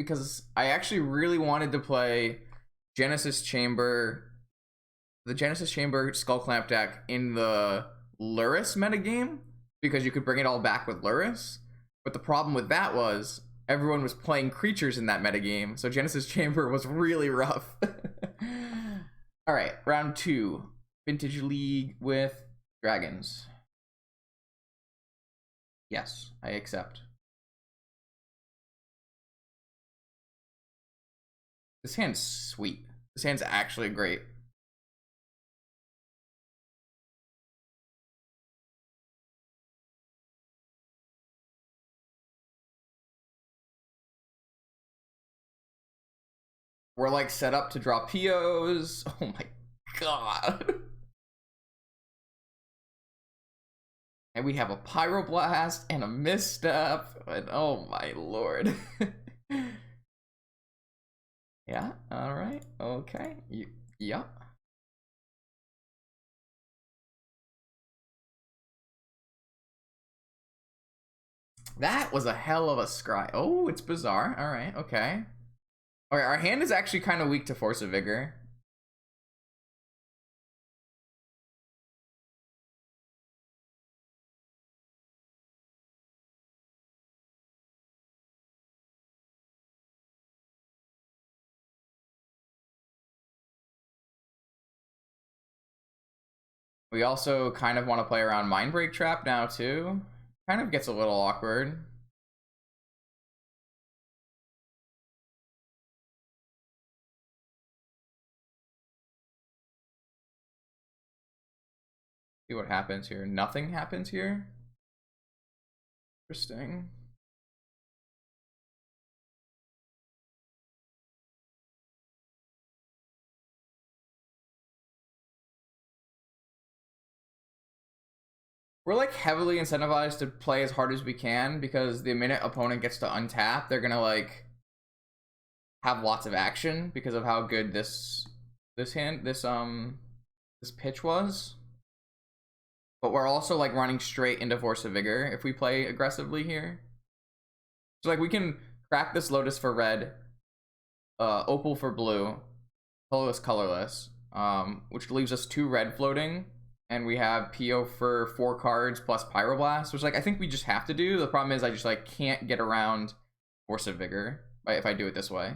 because I actually really wanted to play Genesis Chamber, the Genesis Chamber Skull Clamp deck in the Lurrus metagame, because you could bring it all back with Lurrus. But the problem with that was everyone was playing creatures in that metagame, so Genesis Chamber was really rough. All right, round 2, Vintage League with Dragons. Yes, I accept. This hand's sweet. This hand's actually great. We're like set up to draw POs. Oh my god. And we have a Pyroblast and a Misstep. And oh my lord. Yeah, alright, okay. Yeah. That was a hell of a scry. Oh, it's bizarre. Alright, okay. Alright, our hand is actually kind of weak to Force of Vigor. We also kind of want to play around Mindbreak Trap now too. Kind of gets a little awkward. See what happens here. Nothing happens here. Interesting. We're like heavily incentivized to play as hard as we can, because the minute opponent gets to untap, they're gonna like have lots of action because of how good this pitch was. But we're also like running straight into Force of Vigor if we play aggressively here. So like we can crack this Lotus for red, Opal for blue, colorless, which leaves us 2 red floating, and we have PO for 4 cards plus Pyroblast, which like I think we just have to do. The problem is I just like can't get around Force of Vigor if I do it this way.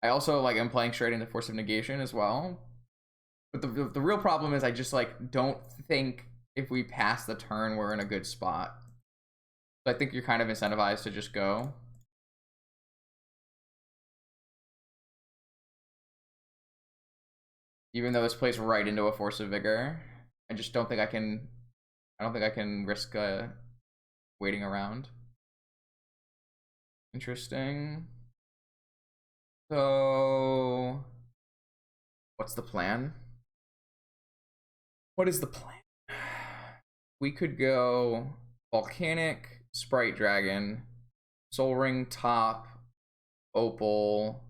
I also like am playing straight into Force of Negation as well. But the real problem is I just like don't think if we pass the turn we're in a good spot. So I think you're kind of incentivized to just go. Even though this plays right into a Force of Vigor, I just don't think I can. I don't think I can risk waiting around. Interesting. So, what's the plan? What is the plan? We could go Volcanic, Sprite Dragon, Soul Ring top, Opal.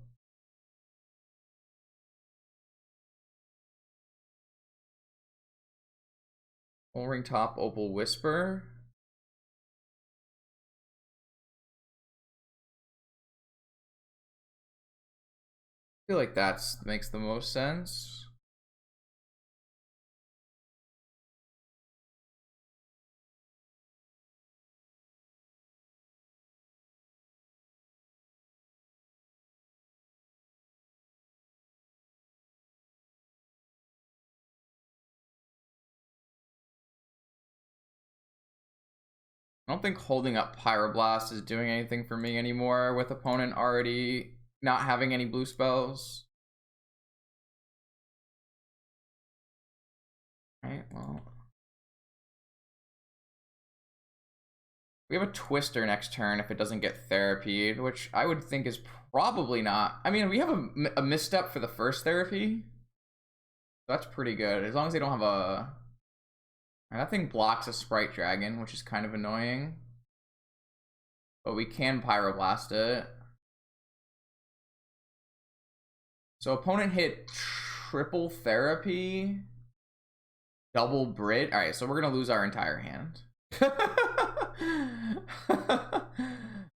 Soul Ring top, Opal Whisper. I feel like that makes the most sense. I don't think holding up Pyroblast is doing anything for me anymore with opponent already not having any blue spells. Right, well. We have a Twister next turn if it doesn't get therapied, which I would think is probably not. I mean, we have a misstep for the first therapy. That's pretty good, as long as they don't have a... That thing blocks a Sprite Dragon, which is kind of annoying. But we can Pyroblast it. So opponent hit triple therapy, double Brit. Alright, so we're gonna lose our entire hand.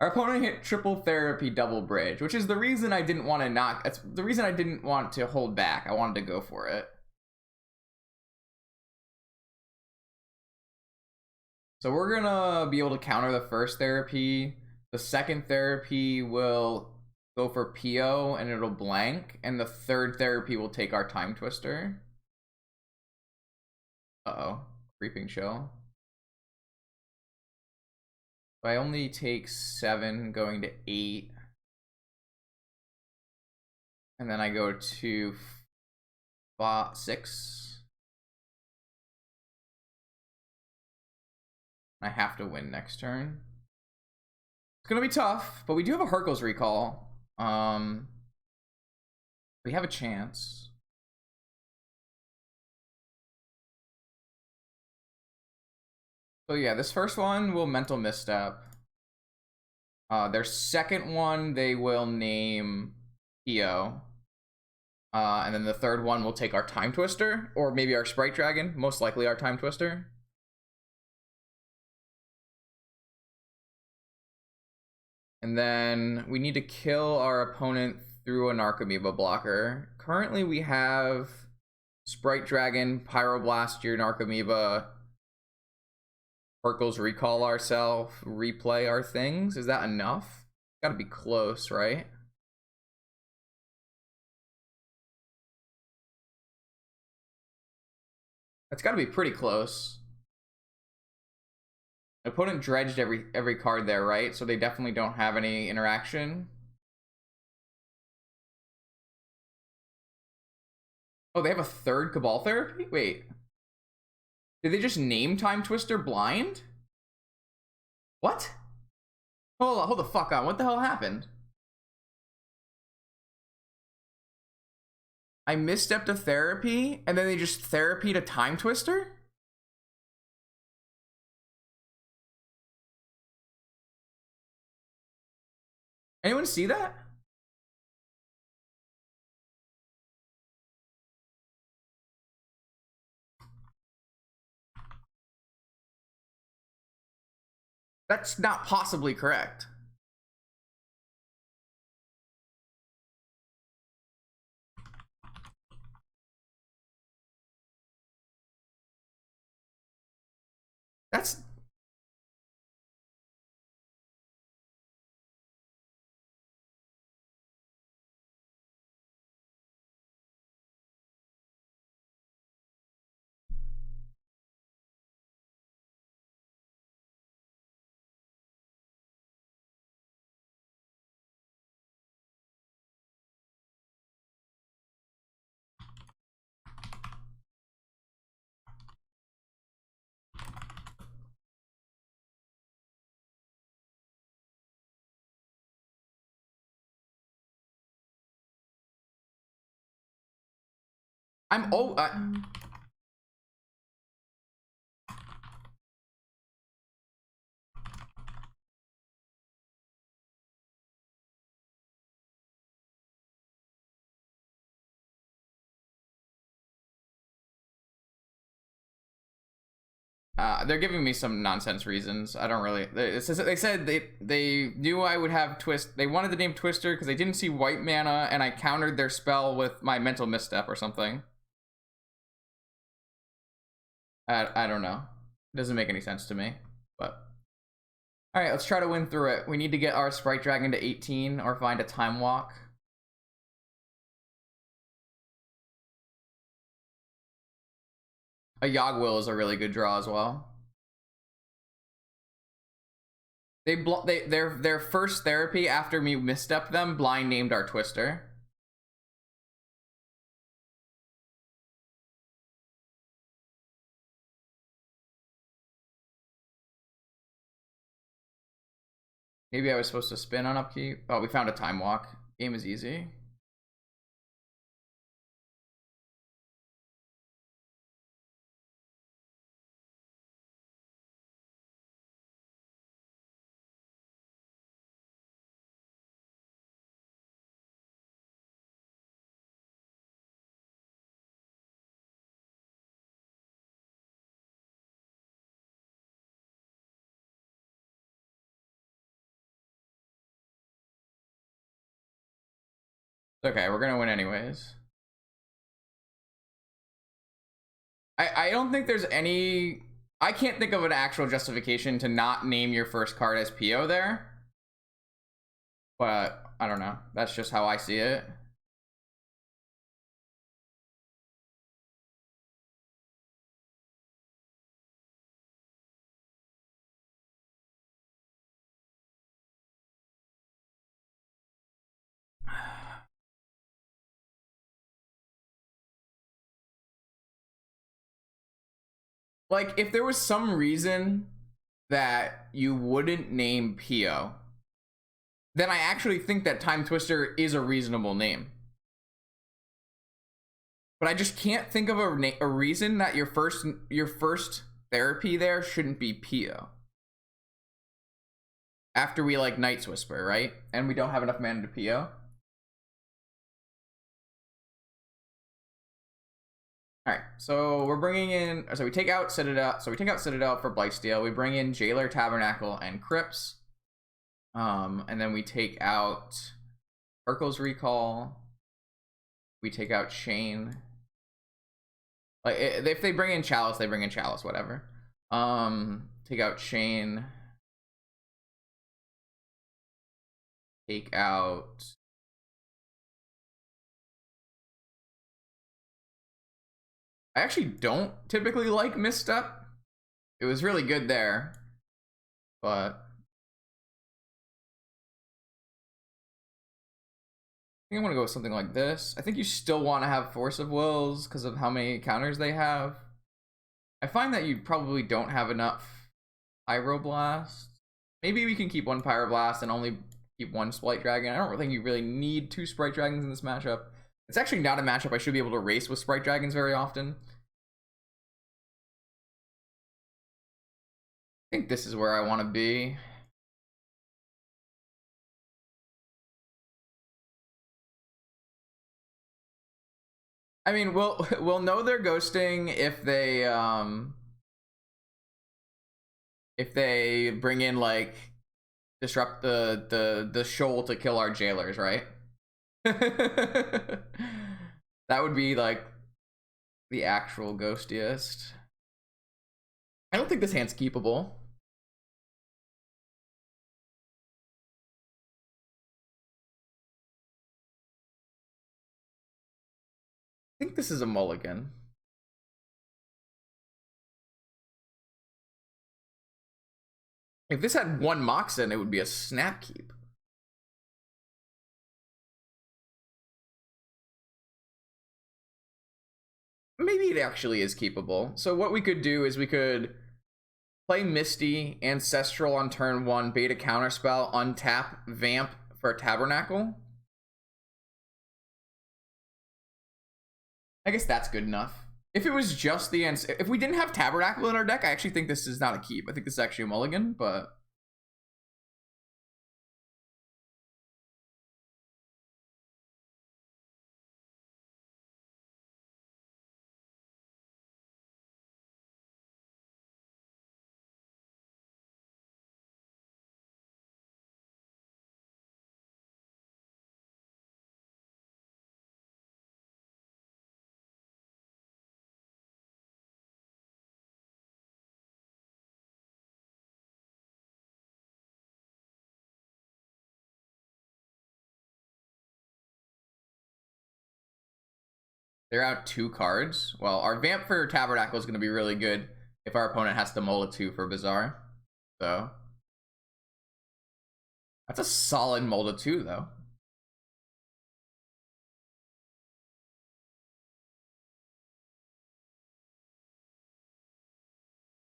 Our opponent hit triple therapy double bridge, which is the reason I didn't want to knock. That's the reason I didn't want to hold back. I wanted to go for it. So we're gonna be able to counter the first therapy. The second therapy will go for PO and it'll blank, and the third therapy will take our time twister. Uh-oh, creeping chill. So I only take 7 going to 8. And then I go to 6. I have to win next turn. It's gonna be tough, but we do have a Hercules recall. We have a chance. So yeah, this first one will mental misstep. Their second one they will name PO. And then the third one will take our time twister, or maybe our sprite dragon, most likely our time twister. And then we need to kill our opponent through a Narcomoeba blocker. Currently we have Sprite Dragon, Pyroblast your Narcomoeba, Hercules recall ourselves, replay our things. Is that enough? Gotta be close, right? That's gotta be pretty close. Opponent dredged every card there, right? So they definitely don't have any interaction. Oh, they have a third Cabal therapy? Wait. Did they just name Time Twister blind? What? Hold the fuck on. What the hell happened? I misstepped a therapy, and then they just therapied a Time Twister? Anyone see that? That's not possibly correct. That's... I'm... Oh... they're giving me some nonsense reasons. I don't really... They said they knew I would have twist. They wanted the name Twister because they didn't see white mana, and I countered their spell with my mental misstep or something. I don't know. It doesn't make any sense to me, but... Alright, let's try to win through it. We need to get our Sprite Dragon to 18 or find a Time Walk. A Yogwill is a really good draw as well. Their first therapy after me misstepped them blind named our Twister. Maybe I was supposed to spin on upkeep. Oh, we found a Time Walk. Game is easy. Okay, we're gonna win anyways. I don't think there's any... I can't think of an actual justification to not name your first card as PO there. But, I don't know. That's just how I see it. Like, if there was some reason that you wouldn't name PO, then I actually think that Time Twister is a reasonable name. But I just can't think of a reason that your first therapy there shouldn't be PO. After we like Night's Whisper, right? And we don't have enough mana to PO. Alright, so we're bringing in... So we take out Citadel. So we take out Citadel for Blightsteel. We bring in Jailer, Tabernacle, and Crypts. And then we take out Urkel's Recall. We take out Chain. Like, if they bring in Chalice, they bring in Chalice, whatever. Take out Chain. Take out... I actually don't typically like Misstep. It was really good there, but I think I'm gonna go with something like this. I think you still want to have Force of Wills because of how many counters they have. I find that you probably don't have enough Pyroblast. Maybe we can keep one Pyroblast and only keep one Sprite Dragon. I don't think you really need two Sprite Dragons in this matchup. It's actually not a matchup I should be able to race with Sprite Dragons very often. I think this is where I want to be. I mean, we'll know they're ghosting if they bring in like disrupt the shoal to kill our jailers, right? That would be like the actual ghostiest. I don't think this hand's keepable. I think this is a mulligan. If this had one Moxen, it would be a snap keep. Maybe it actually is keepable. So what we could do is we could play Misty, Ancestral on turn 1, beta counterspell, untap, vamp for a Tabernacle. I guess that's good enough. If it was just the if we didn't have Tabernacle in our deck, I actually think this is not a keep. I think this is actually a mulligan, but they're out 2 cards. Well, our vamp for Tabernacle is going to be really good if our opponent has to mull a 2 for Bazaar. So that's a solid mull to 2, though.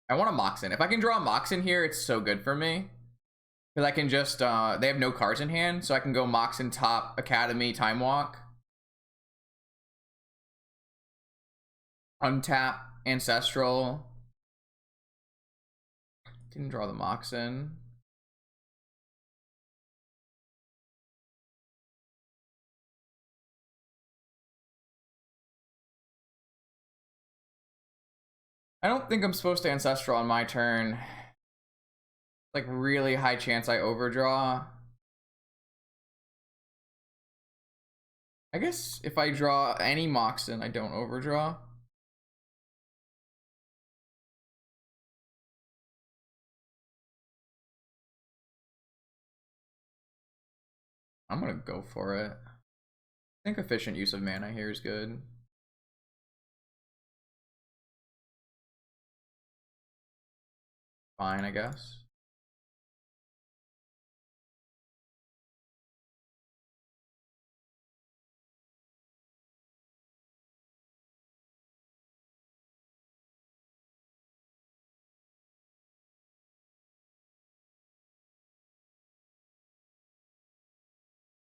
I want a Moxen. If I can draw a Moxen here, it's so good for me. Because I can just, they have no cards in hand, so I can go Moxen top, Academy, Time Walk. Untap, Ancestral. Didn't draw the Moxen. I don't think I'm supposed to Ancestral on my turn. Like, really high chance I overdraw. I guess if I draw any Moxen, I don't overdraw. I'm gonna go for it. I think efficient use of mana here is good. Fine, I guess.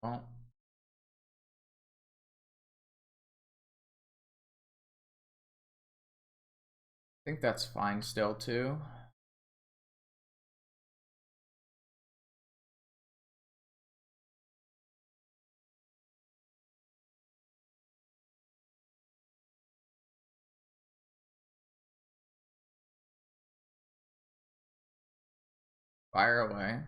Well, I think that's fine still too. Fire away.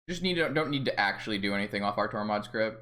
Just don't need to actually do anything off our Tormod script.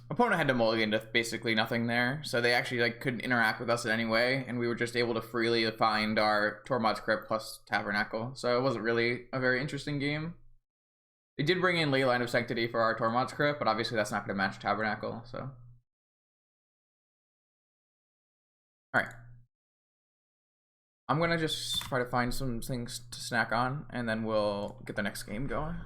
Opponent had to mulligan to basically nothing there, so they actually like couldn't interact with us in any way, and we were just able to freely find our Tormod's Crypt plus Tabernacle. So it wasn't really a very interesting game. They did bring in Leyline of Sanctity for our Tormod's Crypt, but obviously that's not going to match Tabernacle. So, all right, I'm gonna just try to find some things to snack on, and then we'll get the next game going.